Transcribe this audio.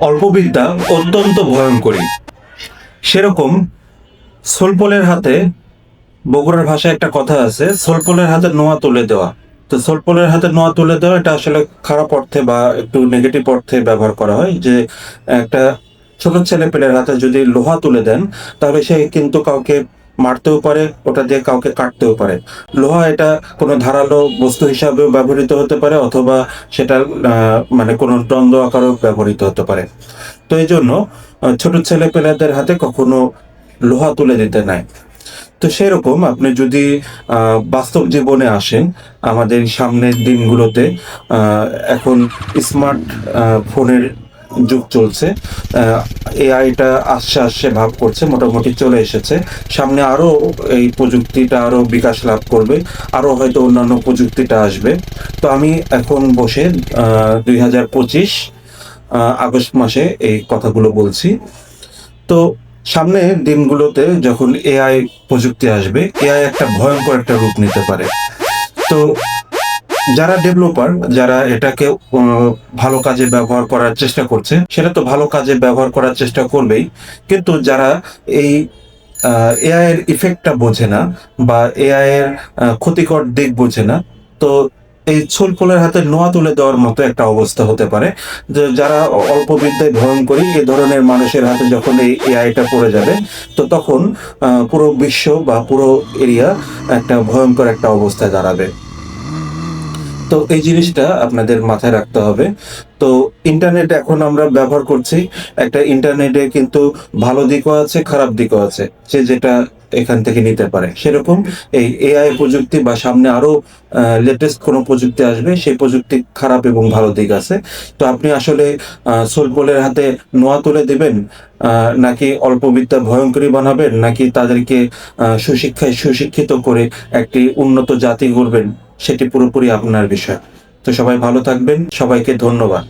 অল্পবিদ্যা অত্যন্ত ভয়ঙ্করী। সেরকম সোলপলের হাতে, বগুড়ার ভাষায় একটা কথা আছে, সোলপলের হাতে নোয়া তুলে দেওয়া। তো সোলপলের হাতে নোয়া তুলে দেওয়া এটা আসলে খারাপ অর্থে বা একটু নেগেটিভ অর্থে ব্যবহার করা হয়, যে একটা ছোট ছেলে পেলের হাতে যদি লোহা তুলে দেন, তাহলে সে কিন্তু কাউকে মারতেও পারে, ওটা দিয়ে কাউকে কাটতেও পারে। লোহা এটা কোনো ধারালো বস্তু হিসাবেও ব্যবহৃত হতে পারে, অথবা সেটা মানে কোনো দ্বন্দ্ব আকারেও ব্যবহৃত হতে পারে। তো এই জন্য ছোট ছেলে পেলেদের হাতে কখনো লোহা তুলে দিতে নাই। তো সেরকম আপনি যদি বাস্তব জীবনে আসেন, আমাদের সামনের দিনগুলোতে আহ, এখন স্মার্ট ফোনের যুগ চলছে। এআইটা আসছে আসছে ভাব করছে, মোটামুটি চলে এসেছে। সামনে আরো এই প্রযুক্তিটা আরো বিকাশ লাভ করবে, আরো হয়তো অন্যান্য প্রযুক্তিটা আসবে। তো আমি এখন বসে 2025 আগস্ট মাসে এই কথাগুলো বলছি। তো সামনের দিনগুলোতে যখন এআই প্রযুক্তি আসবে, এআই একটা ভয়ঙ্কর একটা রূপ নিতে পারে। তো যারা ডেভেলপার, যারা এটাকে ভালো কাজে ব্যবহার করার চেষ্টা করছে, সেটা তো ভালো কাজে ব্যবহার করার চেষ্টা করবেই। কিন্তু যারা এই এআই এর ইফেক্টটা বোঝে না, বা এআই এর ক্ষতিকর দিক বোঝে না, তো এই ছোলপোলের হাতে নোয়া তুলে দেওয়ার মতো একটা অবস্থা হতে পারে। যে যারা অল্প বিদ্যায় ভয়ঙ্করী, এই ধরনের মানুষের হাতে যখন এই এআইটা পড়ে যাবে, তো তখন পুরো বিশ্ব বা পুরো এরিয়া একটা ভয়ঙ্কর একটা অবস্থায় দাঁড়াবে। তো এই জিনিসটা আপনাদের মাথায় রাখতে হবে। তো ইন্টারনেট এখন আমরা ব্যবহার করছি, একটা ইন্টারনেটে কিন্তু ভালো দিকও আছে, খারাপ দিকও আছে, সে যেটা এখান থেকে নিতে পারে। সেরকম এই এআই প্রযুক্তি বা সামনে আরো লেটেস্ট কোনো প্রযুক্তি আসবে, সেই প্রযুক্তি খারাপ এবং ভালো দিক আছে। তো আপনি আসলে সোলপোলের হাতে নোয়া তুলে দিবেন, নাকি অল্প বিদ্যা ভয়ঙ্করী বানাবেন, নাকি তাদেরকে সুশিক্ষায় সুশিক্ষিত করে একটি উন্নত জাতি গড়বেন, সেটি পুরোপুরি আপনার বিষয়। তো সবাই ভালো থাকবেন, সবাইকে ধন্যবাদ।